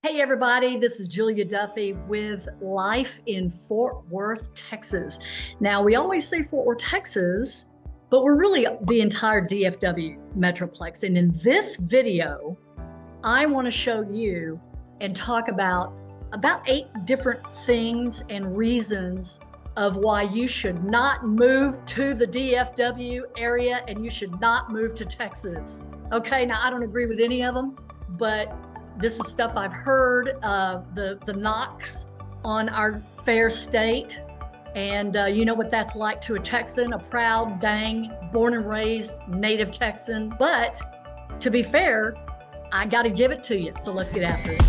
Hey everybody, this is Julia Duffy with Life in Fort Worth, Texas. Now, we always say Fort Worth, Texas, but we're really the entire DFW Metroplex. And in this video, I want to show you and talk about 8 different things and reasons of why you should not move to the DFW area and you should not move to Texas. Okay, now I don't agree with any of them, but this is stuff I've heard, the knocks on our fair state. And you know what that's like to a Texan, a proud, dang, born and raised native Texan. But to be fair, I got to give it to you. So let's get after it.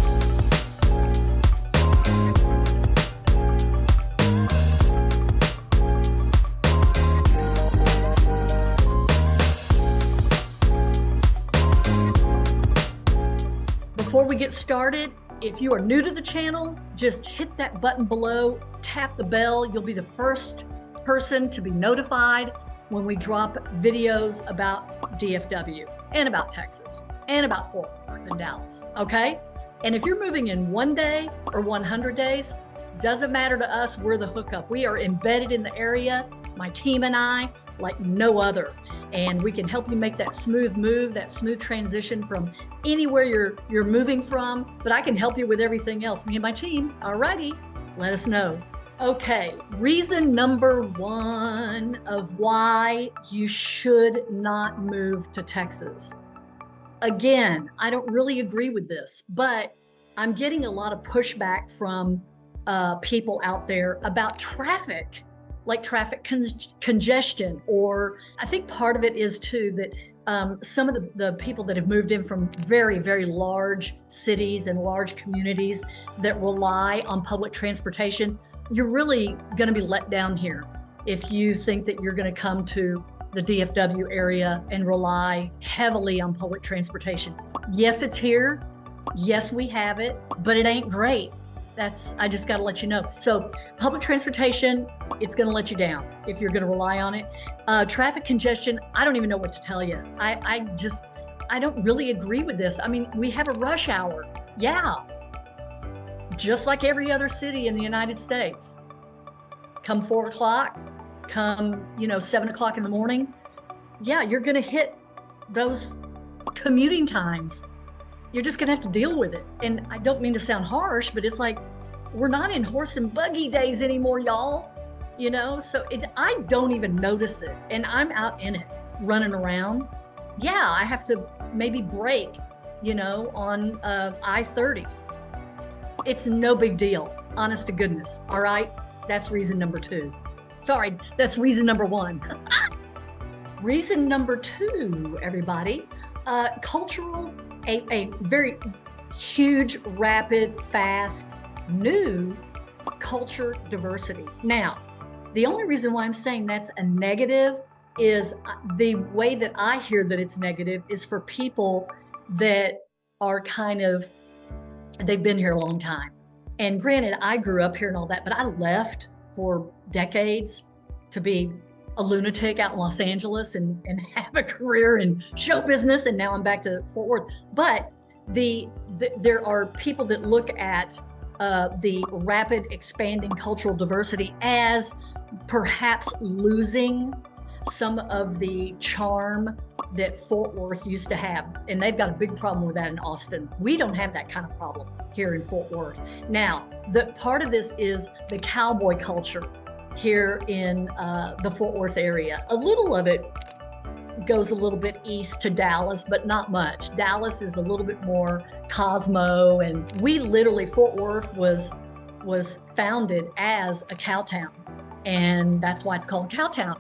Before we get started, if you are new to the channel, just hit that button below, tap the bell. You'll be the first person to be notified when we drop videos about DFW and about Texas and about Fort Worth and Dallas, okay? And if you're moving in 1 day or 100 days, doesn't matter to us, we're the hookup. We are embedded in the area, my team and I, like no other. And we can help you make that smooth move, that smooth transition from anywhere you're moving from, but I can help you with everything else. Me and my team. Alrighty, let us know. Okay, reason number 1 of why you should not move to Texas. Again, I don't really agree with this, but I'm getting a lot of pushback from people out there about traffic, like traffic congestion, or I think part of it is too that some of the people that have moved in from very, very large cities and large communities that rely on public transportation, you're really going to be let down here if you think that you're going to come to the DFW area and rely heavily on public transportation. Yes, it's here. Yes, we have it, but it ain't great. I just got to let you know. So public transportation, it's going to let you down if you're going to rely on it. Traffic congestion, I don't even know what to tell you. I don't really agree with this. I mean, we have a rush hour. Yeah. Just like every other city in the United States. Come 4 o'clock, come, 7 o'clock in the morning. Yeah, you're going to hit those commuting times. You're just gonna have to deal with it. And I don't mean to sound harsh, but it's like, we're not in horse and buggy days anymore, y'all. So I don't even notice it. And I'm out in it, running around. Yeah, I have to maybe brake, on I-30. It's no big deal, honest to goodness, all right? That's reason number 2. Sorry, that's reason number 1. Reason number 2, everybody, cultural, a very huge, rapid, fast, new culture diversity. Now, the only reason why I'm saying that's a negative is the way that I hear that it's negative is for people that are they've been here a long time. And granted, I grew up here and all that, but I left for decades to be a lunatic out in Los Angeles and have a career in show business, and now I'm back to Fort Worth. But there are people that look at the rapid expanding cultural diversity as perhaps losing some of the charm that Fort Worth used to have. And they've got a big problem with that in Austin. We don't have that kind of problem here in Fort Worth. Now, the part of this is the cowboy culture here in the Fort Worth area. A little of it goes a little bit east to Dallas, but not much. Dallas is a little bit more Cosmo, and Fort Worth was founded as a cow town, and that's why it's called Cowtown.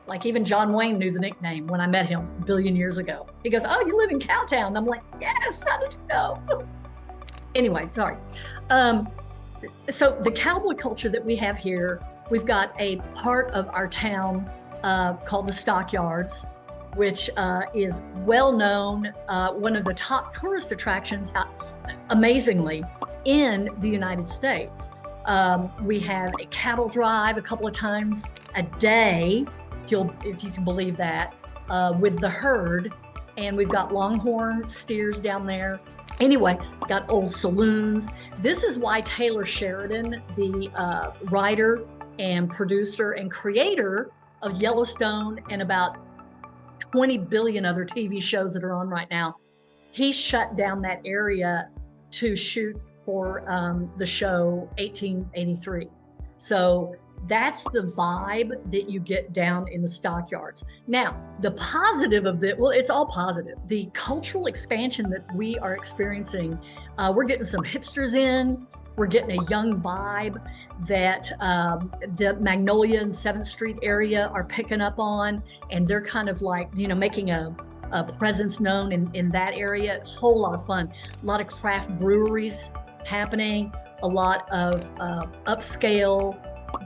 Like even John Wayne knew the nickname when I met him a billion years ago. He goes, "Oh, you live in Cowtown?" And I'm like, "Yes, how did you know?" Anyway, sorry. So the cowboy culture that we have here, we've got a part of our town called the Stockyards, which is well known, one of the top tourist attractions, amazingly, in the United States. We have a cattle drive a couple of times a day, if you can believe that, with the herd. And we've got longhorn steers down there. Anyway, got old saloons. This is why Taylor Sheridan, the writer and producer and creator of Yellowstone and about 20 billion other TV shows that are on right now, he shut down that area to shoot for the show 1883. So that's the vibe that you get down in the stockyards. Now, the positive of it, well, it's all positive. The cultural expansion that we are experiencing, we're getting some hipsters in, we're getting a young vibe that the Magnolia and 7th Street area are picking up on, and they're kind of like, making a presence known in that area. A whole lot of fun. A lot of craft breweries happening, a lot of upscale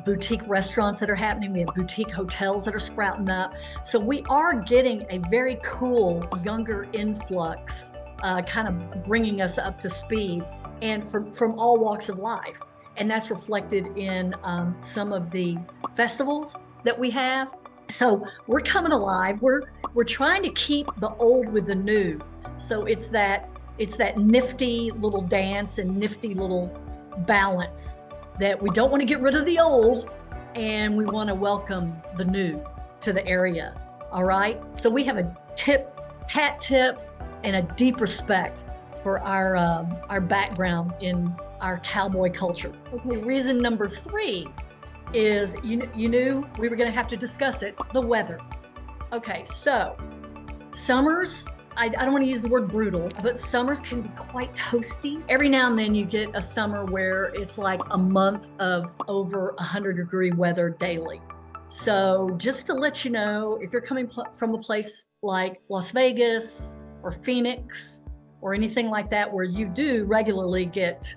boutique restaurants that are happening. We have boutique hotels that are sprouting up. So we are getting a very cool younger influx, kind of bringing us up to speed, and from all walks of life. And that's reflected in some of the festivals that we have. So we're coming alive. We're trying to keep the old with the new. So it's that nifty little dance and nifty little balance that we don't want to get rid of the old, and we want to welcome the new to the area. All right. So we have a hat tip, and a deep respect for our background in our cowboy culture. Okay. Reason number 3 is you knew we were going to have to discuss it, the weather. Okay. So summers, I don't want to use the word brutal, but summers can be quite toasty. Every now and then you get a summer where it's like a month of over 100-degree weather daily. So just to let you know, if you're coming from a place like Las Vegas or Phoenix or anything like that, where you do regularly get,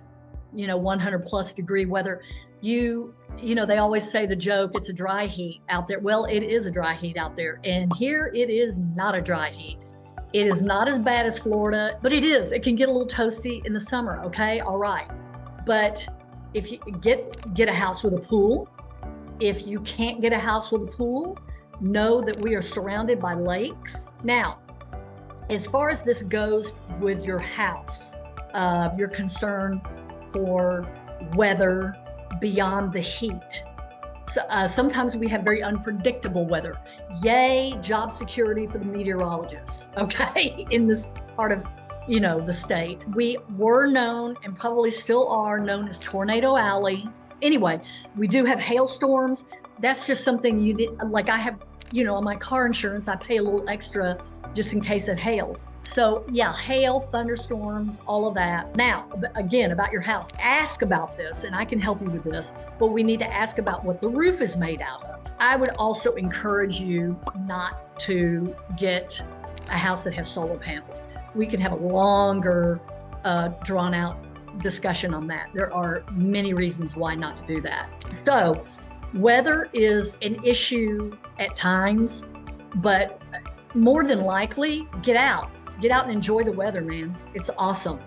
100+ degree weather, they always say the joke, it's a dry heat out there. Well, it is a dry heat out there. And here it is not a dry heat. It is not as bad as Florida, but it is. It can get a little toasty in the summer, okay? All right. But if you get a house with a pool, if you can't get a house with a pool, know that we are surrounded by lakes. Now, as far as this goes with your house, your concern for weather beyond the heat. So, sometimes we have very unpredictable weather. Yay, job security for the meteorologists, okay, in this part of, the state. We were known, and probably still are, known as Tornado Alley. Anyway, we do have hailstorms. That's just something you did, like I have, on my car insurance, I pay a little extra just in case it hails. So yeah, hail, thunderstorms, all of that. Now, again, about your house, ask about this, and I can help you with this, but we need to ask about what the roof is made out of. I would also encourage you not to get a house that has solar panels. We can have a longer, drawn out discussion on that. There are many reasons why not to do that. So weather is an issue at times, but more than likely, get out and enjoy the weather, man. It's awesome.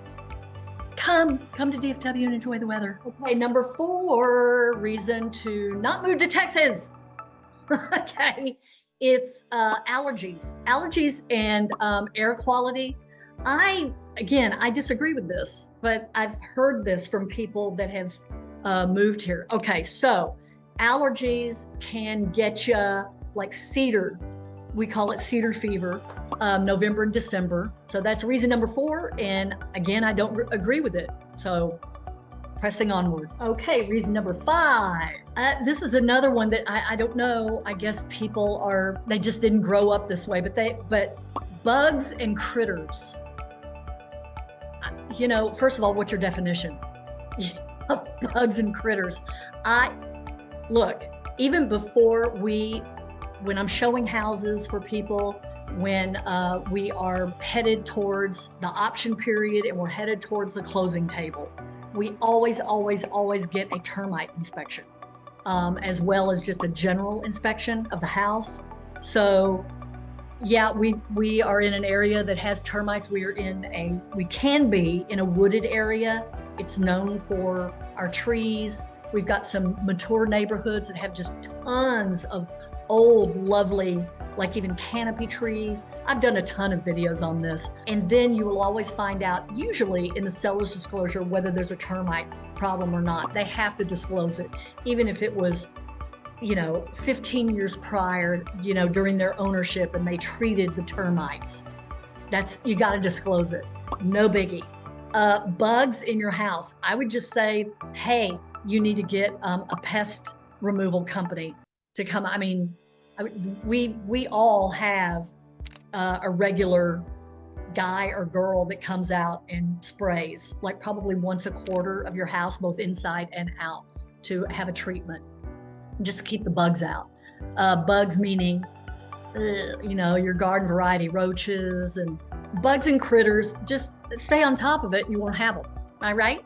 Come to DFW and enjoy the weather. Okay, number 4 reason to not move to Texas. Okay, it's allergies and air quality. I disagree with this, but I've heard this from people that have moved here. Okay, so allergies can get you like cedar. We call it cedar fever, November and December. So that's reason number 4. And again, I don't agree with it. So pressing onward. Okay, reason number 5. This is another one that I don't know. I guess people they just didn't grow up this way, but bugs and critters. First of all, what's your definition of bugs and critters? Look, even before when I'm showing houses for people, when we are headed towards the option period and we're headed towards the closing table, we always get a termite inspection, as well as just a general inspection of the house. So yeah, we are in an area that has termites. We can be in a wooded area. It's known for our trees. We've got some mature neighborhoods that have just tons of old, lovely like even canopy trees. I've done a ton of videos on this. And then you will always find out, usually in the seller's disclosure, whether there's a termite problem or not. They have to disclose it, even if it was 15 years prior, during their ownership and they treated the termites. You got to disclose it. No biggie. Bugs in your house. I would just say, hey, you need to get a pest removal company to come. I mean, we all have a regular guy or girl that comes out and sprays like probably once a quarter of your house, both inside and out, to have a treatment, just to keep the bugs out. Bugs meaning, your garden variety roaches and bugs and critters. Just stay on top of it and you won't have them. Am I right?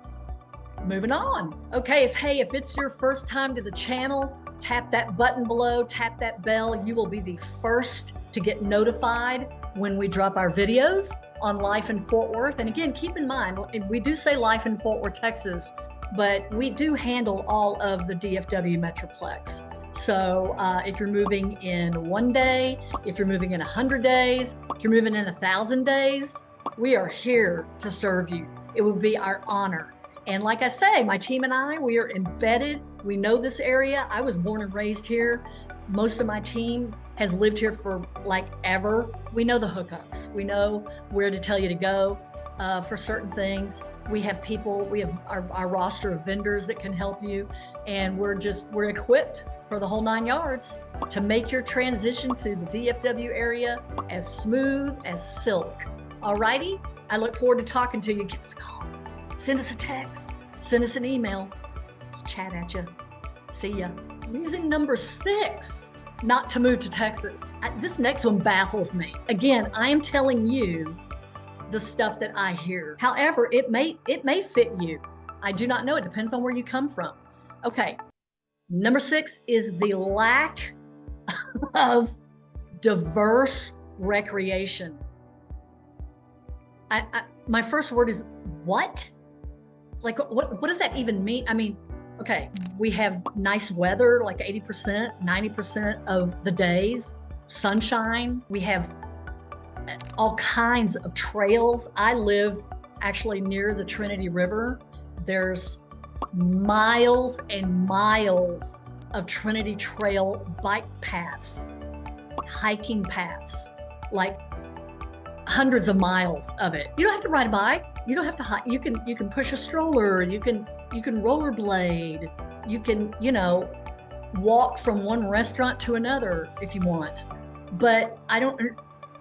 Moving on. Okay, if it's your first time to the channel, tap that button below, tap that bell. You will be the first to get notified when we drop our videos on Life in Fort Worth. And again, keep in mind, we do say Life in Fort Worth, Texas, but we do handle all of the DFW Metroplex. So if you're moving in 1 day, if you're moving in 100 days, if you're moving in 1,000 days, we are here to serve you. It would be our honor. And like I say, my team and I, we are embedded. We know this area. I was born and raised here. Most of my team has lived here for like ever. We know the hookups. We know where to tell you to go for certain things. We have people, we have our roster of vendors that can help you. And we're equipped for the whole 9 yards to make your transition to the DFW area as smooth as silk. All righty? I look forward to talking to you. Give us a call. Send us a text, send us an email, chat at you. See ya. Reason number 6, not to move to Texas. This next one baffles me. Again, I am telling you the stuff that I hear. However, it may fit you. I do not know. It depends on where you come from. Okay. Number 6 is the lack of diverse recreation. My first word is what? Like, what does that even mean? I mean, okay, we have nice weather, like 80%, 90% of the days, sunshine. We have all kinds of trails. I live actually near the Trinity River. There's miles and miles of Trinity Trail bike paths, hiking paths, like hundreds of miles of it. You don't have to ride a bike. You don't have to hike. You can push a stroller. You can rollerblade. You can, walk from one restaurant to another if you want. But I don't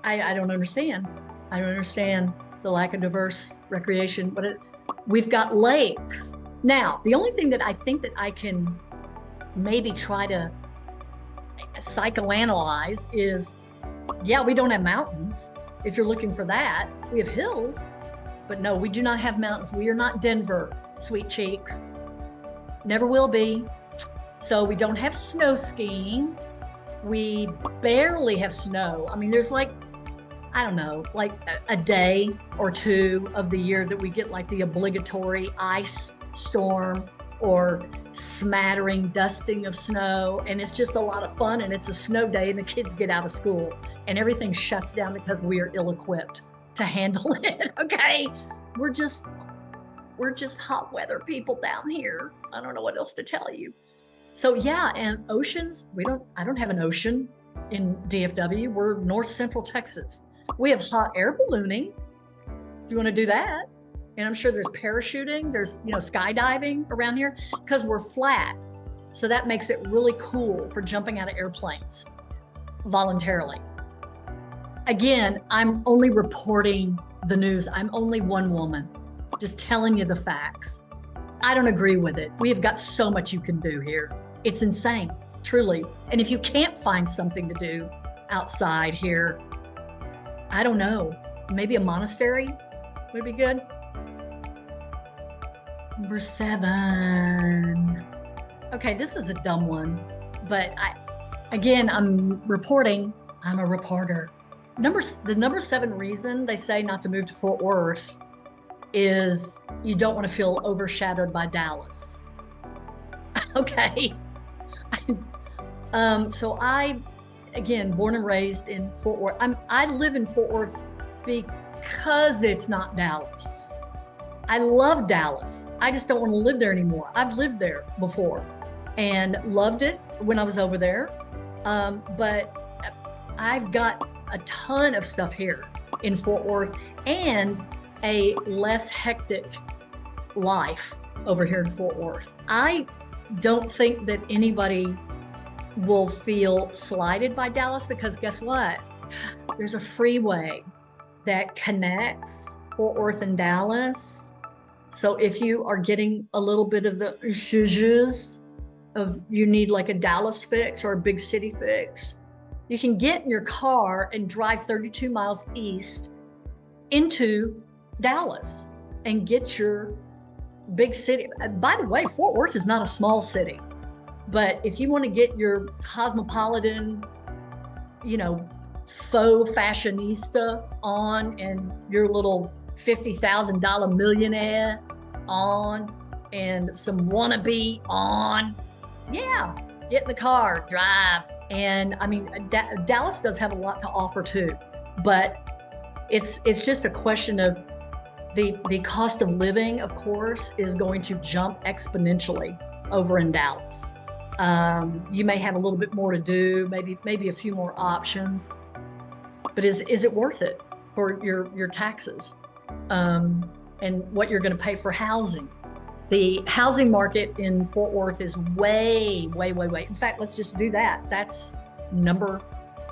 understand. I don't understand the lack of diverse recreation. But we've got lakes. Now, the only thing that I think that I can maybe try to psychoanalyze is, yeah, we don't have mountains. If you're looking for that, we have hills, but no, we do not have mountains. We are not Denver, sweet cheeks. Never will be. So we don't have snow skiing. We barely have snow. I mean, there's like, I don't know, like a day or two of the year that we get like the obligatory ice storm or smattering dusting of snow, and it's just a lot of fun, and it's a snow day and the kids get out of school and everything shuts down because we are ill-equipped to handle it. Okay, we're just hot weather people down here. I don't know what else to tell you. So yeah, and oceans, I don't have an ocean in DFW. We're north central Texas. We have hot air ballooning if you want to do that. And I'm sure there's parachuting, there's, skydiving around here because we're flat. So that makes it really cool for jumping out of airplanes voluntarily. Again, I'm only reporting the news. I'm only one woman, just telling you the facts. I don't agree with it. We have got so much you can do here. It's insane, truly. And if you can't find something to do outside here, I don't know, maybe a monastery would be good. Number 7. Okay, this is a dumb one, but I'm reporting. I'm a reporter. The number 7 reason they say not to move to Fort Worth is you don't want to feel overshadowed by Dallas. Okay. again, born and raised in Fort Worth. I live in Fort Worth because it's not Dallas. I love Dallas. I just don't want to live there anymore. I've lived there before and loved it when I was over there. But I've got a ton of stuff here in Fort Worth and a less hectic life over here in Fort Worth. I don't think that anybody will feel slighted by Dallas because guess what? There's a freeway that connects Fort Worth and Dallas. So if you are getting a little bit of the zhuzh of you need like a Dallas fix or a big city fix, you can get in your car and drive 32 miles east into Dallas and get your big city. By the way, Fort Worth is not a small city, but if you want to get your cosmopolitan, faux fashionista on and your little $50,000 millionaire on and some wannabe on, yeah, get in the car, drive. And I mean, Dallas does have a lot to offer too, but it's just a question of the cost of living, of course, is going to jump exponentially over in Dallas. You may have a little bit more to do, maybe a few more options, but is it worth it for your taxes and what you're going to pay for housing? The housing market in Fort Worth is way. In fact, let's just do that. That's number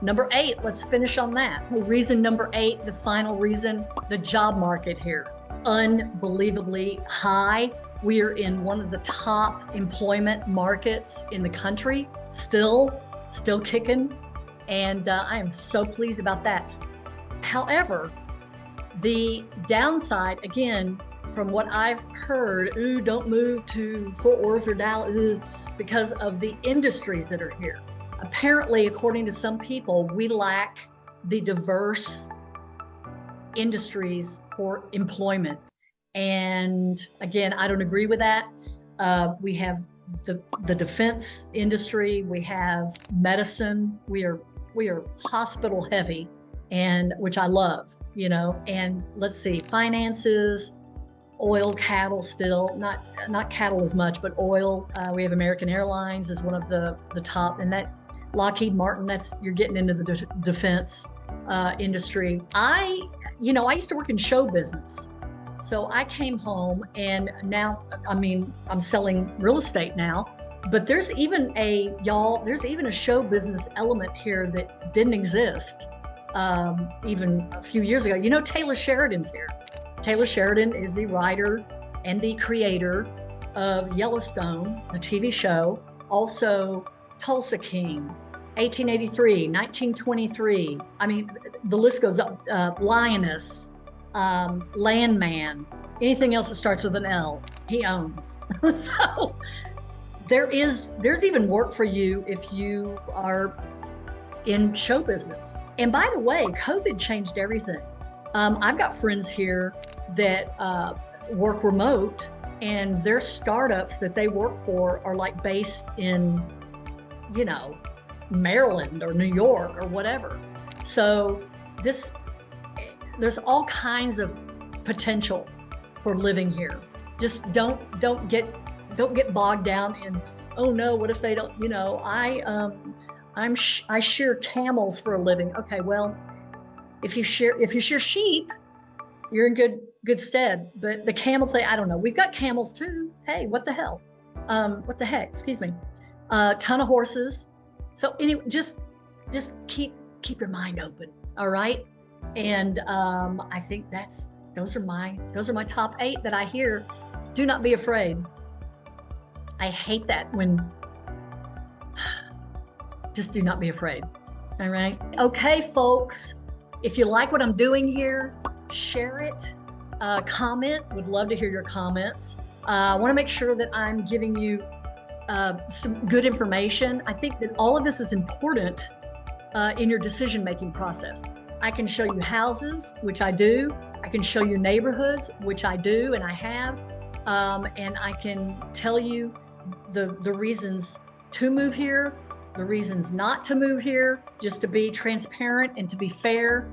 8. Let's finish on that. Reason number 8, the final reason, the job market here, unbelievably high. We are in one of the top employment markets in the country, still kicking. And I am so pleased about that. However, the downside, again, from what I've heard, don't move to Fort Worth or Dallas because of the industries that are here. Apparently, according to some people, we lack the diverse industries for employment. And again, I don't agree with that. We have the defense industry, we have medicine, we are hospital heavy, and which I love, and let's see, finances, oil, cattle, still not cattle as much, but oil. We have American Airlines as one of the top, and that Lockheed Martin, you're getting into the defense industry. I used to work in show business. So I came home and now, I'm selling real estate now, but there's even a show business element here that didn't exist even a few years ago. Taylor Sheridan's here. Taylor Sheridan is the writer and the creator of Yellowstone, the TV show, also Tulsa King, 1883, 1923. The list goes up, Lioness, Landman, anything else that starts with an L, he owns. So there's even work for you if you are in show business. And by the way, COVID changed everything. I've got friends here that work remote, and their startups that they work for are like based in, Maryland or New York or whatever. So there's all kinds of potential for living here. Just don't get bogged down in, oh no, what if they don't, I shear camels for a living. Okay, well, if you shear sheep, you're in good stead. But the camel thing, I don't know. We've got camels too. Hey, what the hell? What the heck? Excuse me. Ton of horses. So anyway, just keep your mind open. All right. And I think those are my top 8 that I hear. Do not be afraid. I hate that when just do not be afraid. All right. Okay, folks. If you like what I'm doing here, share it, comment. Would love to hear your comments. I want to make sure that I'm giving you some good information. I think that all of this is important in your decision-making process. I can show you houses, which I do. I can show you neighborhoods, which I do and I have. And I can tell you the reasons to move here the reasons not to move here, just to be transparent and to be fair.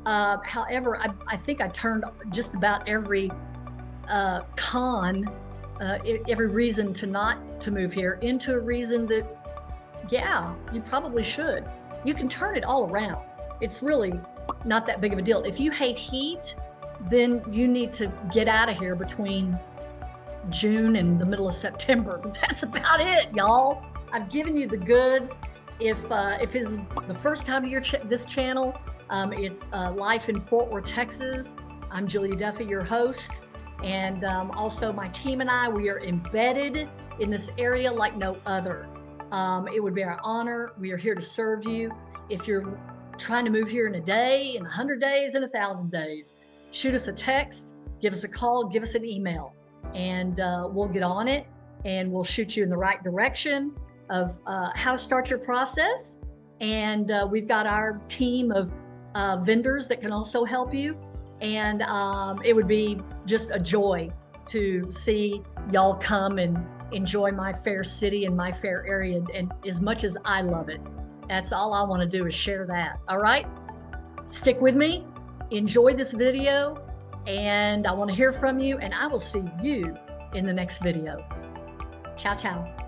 However, I think I turned just about every every reason to not to move here into a reason that, yeah, you probably should. You can turn it all around. It's really not that big of a deal. If you hate heat, then you need to get out of here between June and the middle of September. That's about it, y'all. I've given you the goods. If it's the first time to your this channel, it's Life in Fort Worth, Texas. I'm Julia Duffy, your host. And also my team and I, we are embedded in this area like no other. It would be our honor. We are here to serve you. If you're trying to move here in a day, in 100 days, in 1,000 days, shoot us a text, give us a call, give us an email, and we'll get on it and we'll shoot you in the right direction of how to start your process. And we've got our team of vendors that can also help you. And it would be just a joy to see y'all come and enjoy my fair city and my fair area, and as much as I love it. That's all I want to do is share that. All right, stick with me, enjoy this video, and I want to hear from you, and I will see you in the next video. Ciao, ciao.